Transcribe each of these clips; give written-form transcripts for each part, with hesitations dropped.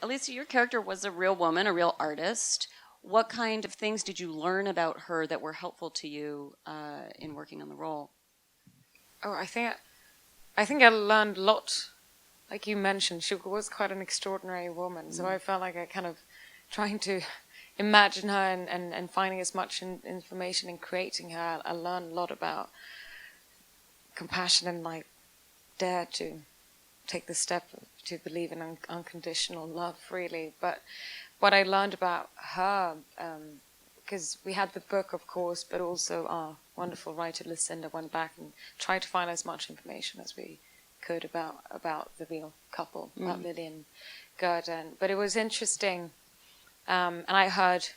Alicia, your character was a real woman, a real artist. What kind of things did you learn about her that were helpful to you in working on the role? Oh, I think I learned a lot. Like you mentioned, she was quite an extraordinary woman, so I felt like I kind of trying to imagine her and finding as much information and creating her. I learned a lot about compassion and like dare to take the step to believe in unconditional love, really. But what I learned about her, because we had the book, of course, but also our wonderful writer Lucinda went back and tried to find as much information as we could about the real couple, about Lily and Gerda. But it was interesting, and I heard,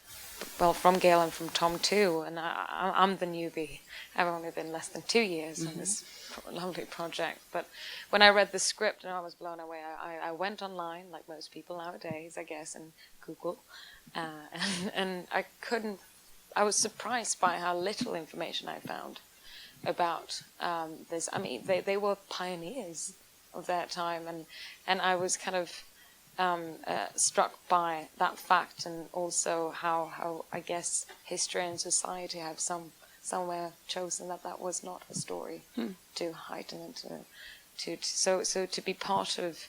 well, from Gail and from Tom too, and I'm the newbie. I've only been less than 2 years on this lovely project. But when I read the script, and I was blown away. I went online, like most people nowadays, I guess, and Googled, and I was surprised by how little information I found about this. I mean, they were pioneers of their time, and I was kind of struck by that fact, and also how I guess history and society have somewhere chosen that was not a story to heighten and so to be part of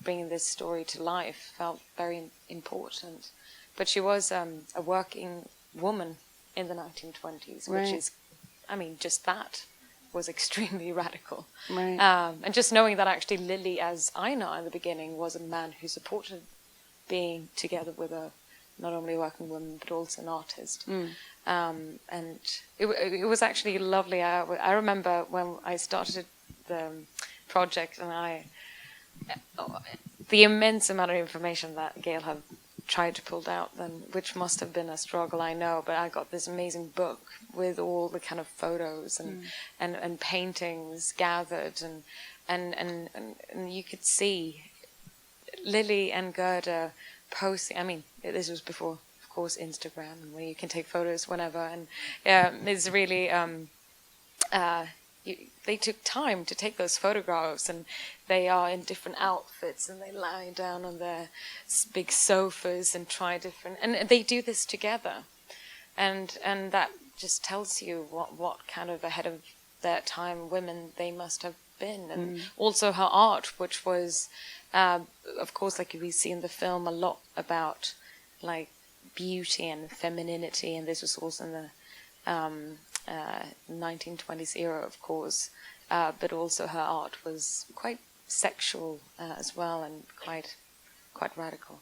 bringing this story to life felt very important. But she was a working woman in the 1920s, which is, I mean, just that was extremely radical. Right. And just knowing that actually Lily, as I know in the beginning, was a man who supported being together with a not only a working woman but also an artist. And it was actually lovely. I remember when I started the project, and the immense amount of information that Gail had tried to pull out, then, which must have been a struggle, I know, but I got this amazing book with all the kind of photos and paintings gathered, and you could see Lily and Gerda posting. I mean, this was before, of course, Instagram, where you can take photos whenever, and it's really they took time to take those photographs, and they are in different outfits, and they lie down on their big sofas and try different, and they do this together, and that just tells you what kind of ahead of their time women they must have been, and also her art, which was, of course, like we see in the film, a lot about like beauty and femininity, and this was also in the 1920s era, of course, but also her art was quite sexual as well, and quite radical.